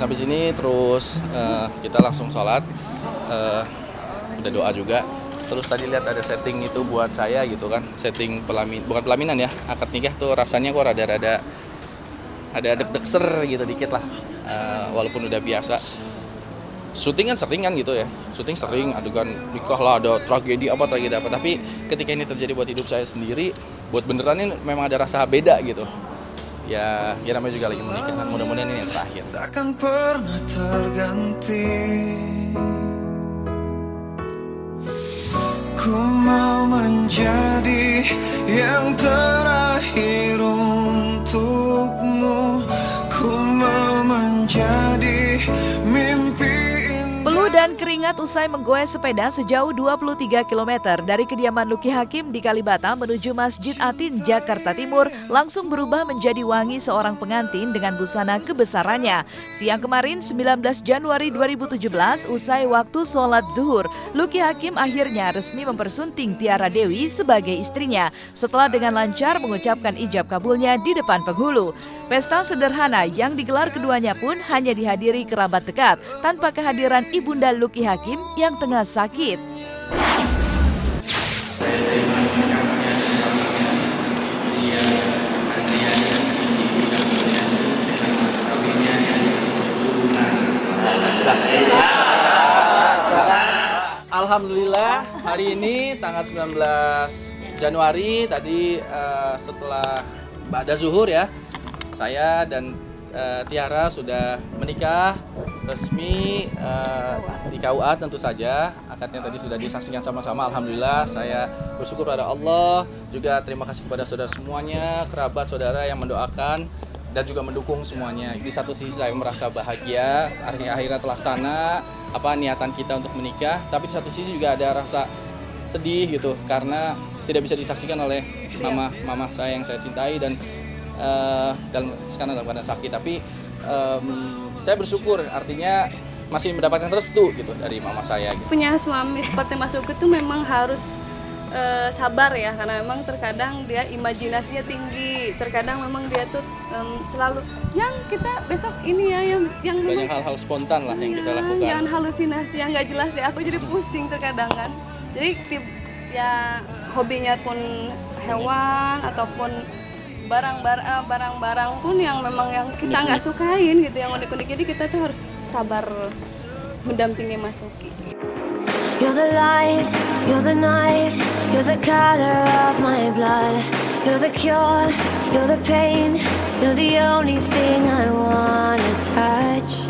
habis ini terus kita langsung sholat, udah doa juga. Terus tadi lihat ada setting itu buat saya gitu kan, setting bukan pelaminan ya, akad nikah tuh rasanya kok rada-rada ada deg-deg gitu dikit lah, walaupun udah biasa. Syuting kan sering kan gitu ya, syuting sering adegan nikah lah, ada tragedi apa, tapi ketika ini terjadi buat hidup saya sendiri, buat beneran ini memang ada rasa beda gitu. Ya namanya juga lagi menikah kan, mudah-mudahan ini yang terakhir. Takkan pernah terganti. Ku mau menjadi yang terakhir untukmu. Ku mau menjadi mimpi. Peluh dan keringat usai menggoes sepeda sejauh 23 km dari kediaman Lucky Hakim di Kalibata menuju Masjid Atin, Jakarta Timur langsung berubah menjadi wangi seorang pengantin dengan busana kebesarannya. Siang kemarin 19 Januari 2017 usai waktu sholat zuhur, Lucky Hakim akhirnya resmi mempersunting Tiara Dewi sebagai istrinya setelah dengan lancar mengucapkan ijab kabulnya di depan penghulu. Pesta sederhana yang digelar keduanya pun hanya dihadiri kerabat dekat tanpa kehadiran Ibunda Lucky Hakim yang tengah sakit. Alhamdulillah hari ini tanggal 19 Januari tadi setelah ba'da zuhur ya, saya dan Tiara sudah menikah resmi di KUA tentu saja. Akadnya tadi sudah disaksikan sama-sama. Alhamdulillah, saya bersyukur pada Allah, juga terima kasih kepada saudara semuanya, kerabat saudara yang mendoakan dan juga mendukung semuanya. Di satu sisi saya merasa bahagia, akhirnya terlaksana niatan kita untuk menikah, tapi di satu sisi juga ada rasa sedih gitu karena tidak bisa disaksikan oleh mama saya yang saya cintai dan sekarang dalam keadaan sakit. Tapi saya bersyukur artinya masih mendapatkan restu gitu dari mama saya gitu. Punya suami seperti Mas Luki itu memang harus sabar ya, karena memang terkadang dia imajinasinya tinggi, terkadang memang dia tuh selalu yang kita besok ini ya yang banyak hal-hal spontan lah yang kita lakukan, yang halusinasi yang nggak jelas deh, aku jadi pusing terkadang kan. Jadi ya hobinya pun hewan ataupun barang-barang pun yang memang yang kita nggak sukain gitu, yang unik-unik, jadi kita tuh harus sabar mendampingi Mas Luki. You're the light, you're the night, you're the color of my blood. You're the cure, you're the pain, you're the only thing I wanna touch.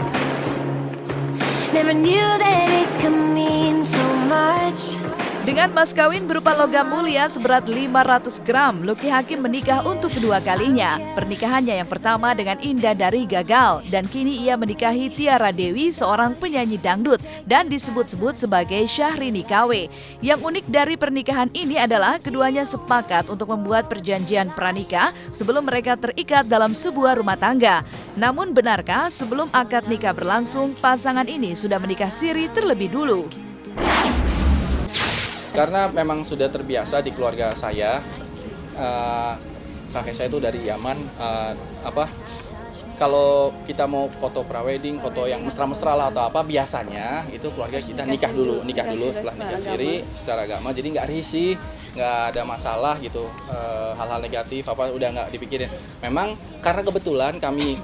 Never knew that it could mean so much. Dengan mas kawin berupa logam mulia seberat 500 gram, Lucky Hakim menikah untuk kedua kalinya. Pernikahannya yang pertama dengan Indah Dari gagal, dan kini ia menikahi Tiara Dewi, seorang penyanyi dangdut dan disebut-sebut sebagai Syahrini KW. Yang unik dari pernikahan ini adalah keduanya sepakat untuk membuat perjanjian pranikah sebelum mereka terikat dalam sebuah rumah tangga. Namun benarkah sebelum akad nikah berlangsung, pasangan ini sudah menikah siri terlebih dulu? Karena memang sudah terbiasa di keluarga saya, kakek saya itu dari Yaman, kalau kita mau foto prawedding, foto yang mesra-mesra lah atau apa, biasanya itu keluarga kita nikah dulu setelah nikah siri secara agama, jadi nggak risih, nggak ada masalah gitu, hal-hal negatif udah nggak dipikirin. Memang karena kebetulan kami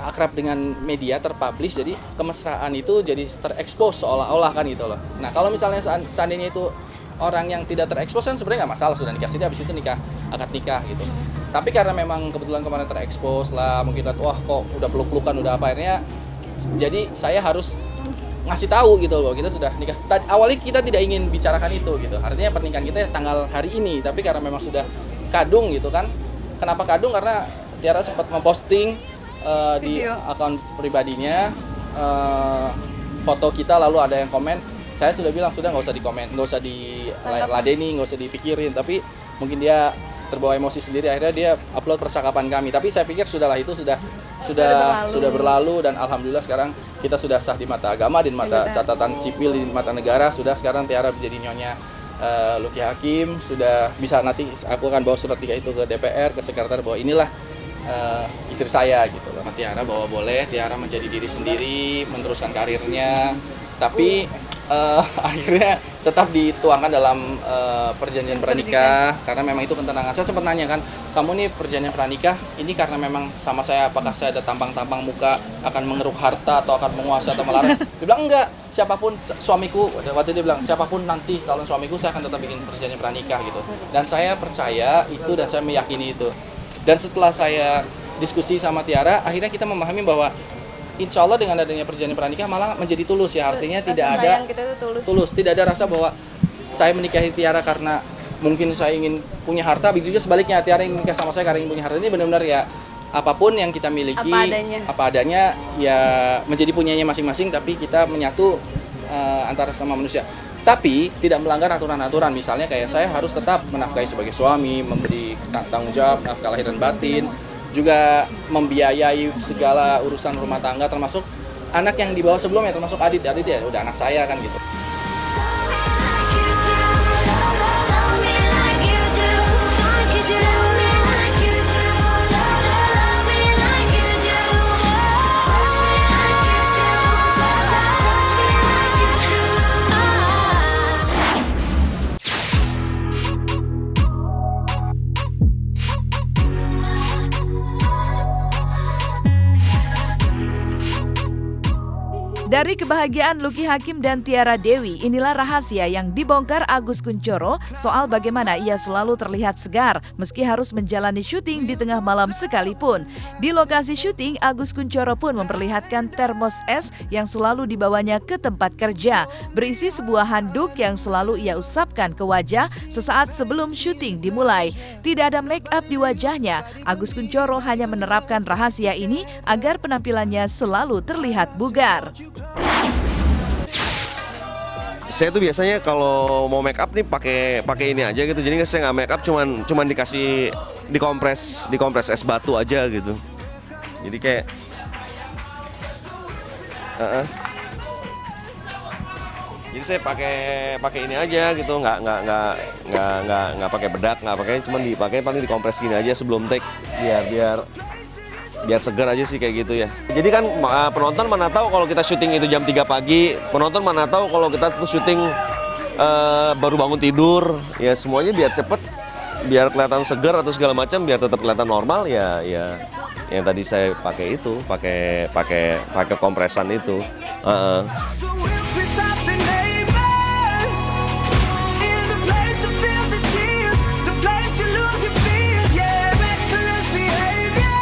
akrab dengan media, terpublish, jadi kemesraan itu jadi terekspos seolah-olah kan gitu loh. Nah kalau misalnya seandainya itu orang yang tidak terekspos kan sebenarnya nggak masalah, sudah nikah siri habis itu akad nikah gitu. Tapi karena memang kebetulan kemarin terekspos lah, mungkin wah kok udah peluk-pelukan udah apa, akhirnya jadi saya harus ngasih tahu gitu loh, kita sudah nikah. Awalnya kita tidak ingin bicarakan itu gitu, artinya pernikahan kita tanggal hari ini, tapi karena memang sudah kadung gitu kan. Kenapa kadung? Karena Tiara sempat memposting di akun pribadinya foto kita, lalu ada yang komen. Saya sudah bilang sudah nggak usah dikomen, nggak usah diladeni, nggak usah dipikirin, tapi mungkin dia terbawa emosi sendiri, akhirnya dia upload percakapan kami. Tapi saya pikir sudahlah, itu sudah berlalu, dan alhamdulillah sekarang kita sudah sah di mata agama, di mata catatan sipil, di mata negara. Sudah sekarang Tiara menjadi nyonya Lucky Hakim, sudah bisa, nanti aku akan bawa surat nikah itu ke DPR, ke sekretariat, bahwa inilah istri saya gitu loh. Tiara bahwa boleh Tiara menjadi diri sendiri, meneruskan karirnya, tapi akhirnya tetap dituangkan dalam perjanjian pranikah karena memang itu ketenangan. Saya sempat nanya kan, kamu nih perjanjian pranikah ini karena memang sama saya, apakah saya ada tampang-tampang muka akan mengeruk harta atau akan menguasai atau melarang? Dia bilang enggak, siapapun suamiku, waktu dia bilang siapapun nanti calon suamiku saya akan tetap bikin perjanjian pranikah gitu. Dan saya percaya itu dan saya meyakini itu. Dan setelah saya diskusi sama Tiara, akhirnya kita memahami bahwa insya Allah dengan adanya perjanjian pranikah malah menjadi tulus ya, artinya tidak ada kita tuh tulus, tidak ada rasa bahwa saya menikahi Tiara karena mungkin saya ingin punya harta, begitu juga sebaliknya Tiara ingin nikah sama saya karena ingin punya harta. Ini benar-benar ya apapun yang kita miliki apa adanya ya menjadi punyanya masing-masing, tapi kita menyatu antara sama manusia. Tapi tidak melanggar aturan-aturan, misalnya kayak saya harus tetap menafkahi sebagai suami, memberi tanggung jawab nafkah lahir dan batin, juga membiayai segala urusan rumah tangga termasuk anak yang dibawa sebelumnya, termasuk Adit ya udah anak saya kan gitu. Dari kebahagiaan Lucky Hakim dan Tiara Dewi, inilah rahasia yang dibongkar Agus Kuncoro soal bagaimana ia selalu terlihat segar meski harus menjalani syuting di tengah malam sekalipun. Di lokasi syuting, Agus Kuncoro pun memperlihatkan termos es yang selalu dibawanya ke tempat kerja, berisi sebuah handuk yang selalu ia usapkan ke wajah sesaat sebelum syuting dimulai. Tidak ada make up di wajahnya, Agus Kuncoro hanya menerapkan rahasia ini agar penampilannya selalu terlihat bugar. Saya tuh biasanya kalau mau make up nih pakai ini aja gitu. Jadi saya nggak make up, cuman dikasih dikompres es batu aja gitu. Jadi kayak jadi saya pakai ini aja gitu, nggak pakai bedak, nggak pakai, cuman paling dikompres gini aja sebelum take biar segar aja sih kayak gitu ya. Jadi kan penonton mana tahu kalau kita syuting itu jam 3 pagi, penonton mana tahu kalau kita tuh syuting baru bangun tidur. Ya semuanya biar cepet, biar kelihatan segar atau segala macam, biar tetap kelihatan normal ya yang tadi saya pakai itu, pakai kompresan itu. So if we stop the neighbors in the place that feels the tears, the place you lose your fears, yeah, reckless behavior.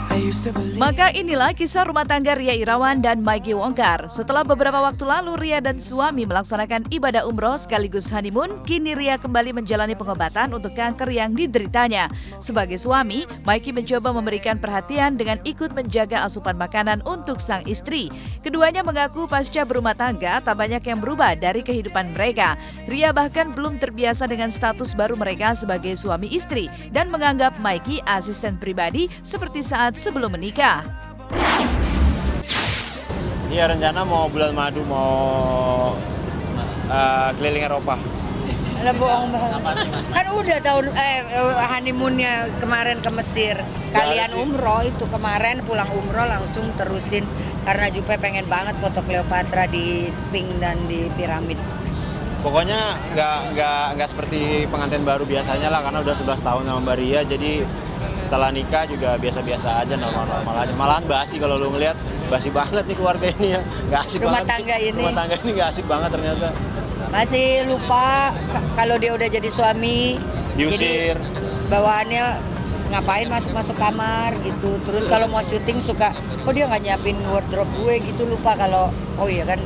I used to believe. Maka inilah kisah rumah tangga Ria Irawan dan Maiki Wongkar. Setelah beberapa waktu lalu Ria dan suami melaksanakan ibadah umroh sekaligus honeymoon, kini Ria kembali menjalani pengobatan untuk kanker yang dideritanya. Sebagai suami, Maiki mencoba memberikan perhatian dengan ikut menjaga asupan makanan untuk sang istri. Keduanya mengaku pasca berumah tangga tak banyak yang berubah dari kehidupan mereka. Ria bahkan belum terbiasa dengan status baru mereka sebagai suami istri dan menganggap Maiki asisten pribadi seperti saat sebelum menikah. Iya, rencana mau bulan madu mau keliling Eropa. Lah bohong banget. Kan udah tahun honeymoonnya kemarin ke Mesir. Sekalian umroh itu kemarin pulang umroh langsung terusin karena Jupe pengen banget foto Cleopatra di Sphinx dan di piramid. Pokoknya nggak seperti pengantin baru biasanya lah, karena udah 11 tahun sama Mbak Ria, jadi setelah nikah juga biasa-biasa aja, normal-normal aja. Malahan basi kalau lu ngeliat, basi banget nih keluarga ini ya, nggak asik Rumah banget. tangga ini. Rumah tangga ini nggak asik banget ternyata. Masih lupa kalau dia udah jadi suami. Diusir. Jadi bawaannya ngapain masuk kamar gitu. Terus kalau mau syuting suka, kok dia nggak nyiapin wardrobe gue gitu, lupa kalau, oh iya kan.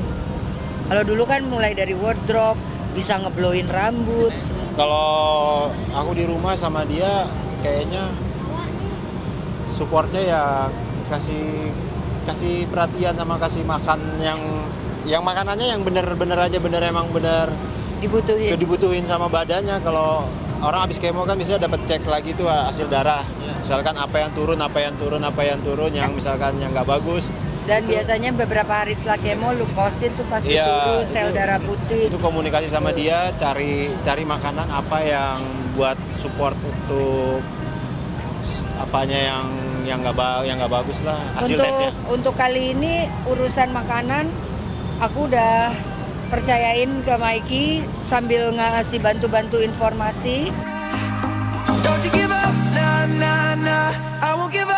Kalau dulu kan mulai dari wardrobe, bisa ngeblowin rambut. Kalau aku di rumah sama dia kayaknya supportnya ya kasih perhatian sama kasih makan yang makanannya yang bener emang bener dibutuhin sama badannya. Kalau orang habis kemo kan biasanya dapat cek lagi tuh hasil darah, misalkan apa yang turun yang misalkan yang nggak bagus Dan biasanya beberapa hari setelah kemo lukosin tuh pasti Iya, turun sel itu- darah putih. Itu komunikasi sama dia, cari makanan apa yang buat support untuk apanya yang nggak bagus lah hasil tesnya. Untuk kali ini urusan makanan aku udah percayain ke Mikey sambil ngasih bantu-bantu informasi. Don't you give up, nah, nah, nah. I won't give up.